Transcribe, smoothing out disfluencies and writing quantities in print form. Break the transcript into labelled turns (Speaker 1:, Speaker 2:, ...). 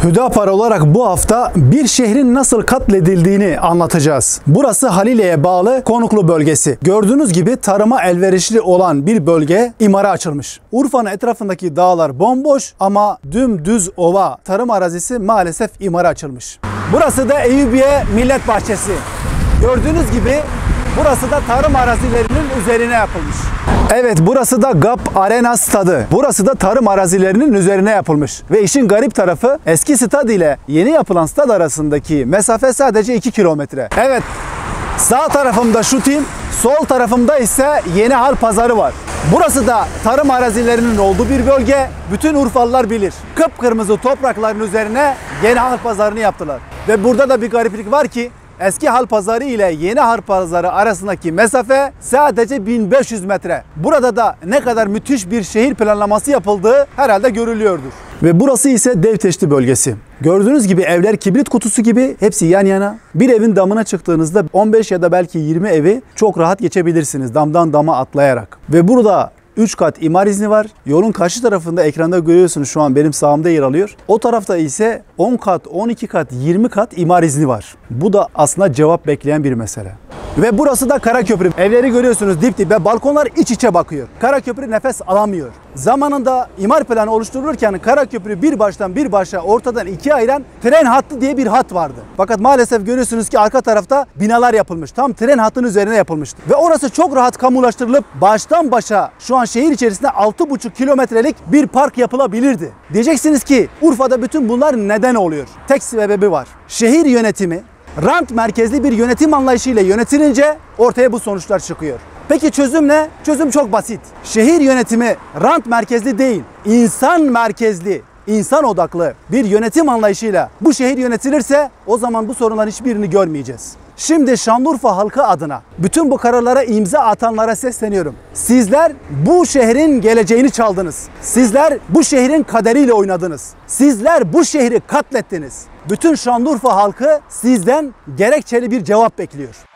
Speaker 1: Hüdapar olarak bu hafta bir şehrin nasıl katledildiğini anlatacağız. Burası Halile'ye bağlı Konuklu bölgesi. Gördüğünüz gibi tarıma elverişli olan bir bölge imara açılmış. Urfa'nın etrafındaki dağlar bomboş ama dümdüz ova tarım arazisi maalesef imara açılmış. Burası da Eyüpiye Millet Bahçesi. Gördüğünüz gibi burası da tarım arazilerinin üzerine yapılmış. Evet, burası da GAP Arena Stadı. Burası da tarım arazilerinin üzerine yapılmış. Ve işin garip tarafı eski stad ile yeni yapılan stad arasındaki mesafe sadece 2 kilometre. Evet, sağ tarafımda şu tim, sol tarafımda ise Yeni Hal Pazarı var. Burası da tarım arazilerinin olduğu bir bölge. Bütün Urfalılar bilir. Kıpkırmızı toprakların üzerine Yeni Hal Pazarı'nı yaptılar. Ve burada da bir gariplik var ki eski Hal Pazarı ile Yeni Hal Pazarı arasındaki mesafe sadece 1500 metre. Burada da ne kadar müthiş bir şehir planlaması yapıldığı herhalde görülüyordur. Ve burası ise Devteşti bölgesi. Gördüğünüz gibi evler kibrit kutusu gibi hepsi yan yana. Bir evin damına çıktığınızda 15 ya da belki 20 evi çok rahat geçebilirsiniz damdan dama atlayarak. Ve burada 3 kat imar izni var. Yolun karşı tarafında ekranda görüyorsunuz, şu an benim sağımda yer alıyor. O tarafta ise 10 kat, 12 kat, 20 kat imar izni var. Bu da aslında cevap bekleyen bir mesele. Ve burası da Karaköprü. Evleri görüyorsunuz dip dibe, balkonlar iç içe bakıyor. Karaköprü nefes alamıyor. Zamanında imar planı oluşturulurken Karaköprü bir baştan bir başa ortadan ikiye ayıran tren hattı diye bir hat vardı. Fakat maalesef görüyorsunuz ki arka tarafta binalar yapılmış. Tam tren hattının üzerine yapılmıştı. Ve orası çok rahat kamulaştırılıp baştan başa şu an şehir içerisinde 6,5 kilometrelik bir park yapılabilirdi. Diyeceksiniz ki Urfa'da bütün bunlar neden oluyor? Tek sebebi var. Şehir yönetimi rant merkezli bir yönetim anlayışıyla yönetilince ortaya bu sonuçlar çıkıyor. Peki çözüm ne? Çözüm çok basit. Şehir yönetimi rant merkezli değil, insan merkezli, insan odaklı bir yönetim anlayışıyla bu şehir yönetilirse o zaman bu sorunların hiçbirini görmeyeceğiz. Şimdi Şanlıurfa halkı adına bütün bu kararlara imza atanlara sesleniyorum. Sizler bu şehrin geleceğini çaldınız. Sizler bu şehrin kaderiyle oynadınız. Sizler bu şehri katlettiniz. Bütün Şanlıurfa halkı sizden gerekçeli bir cevap bekliyor.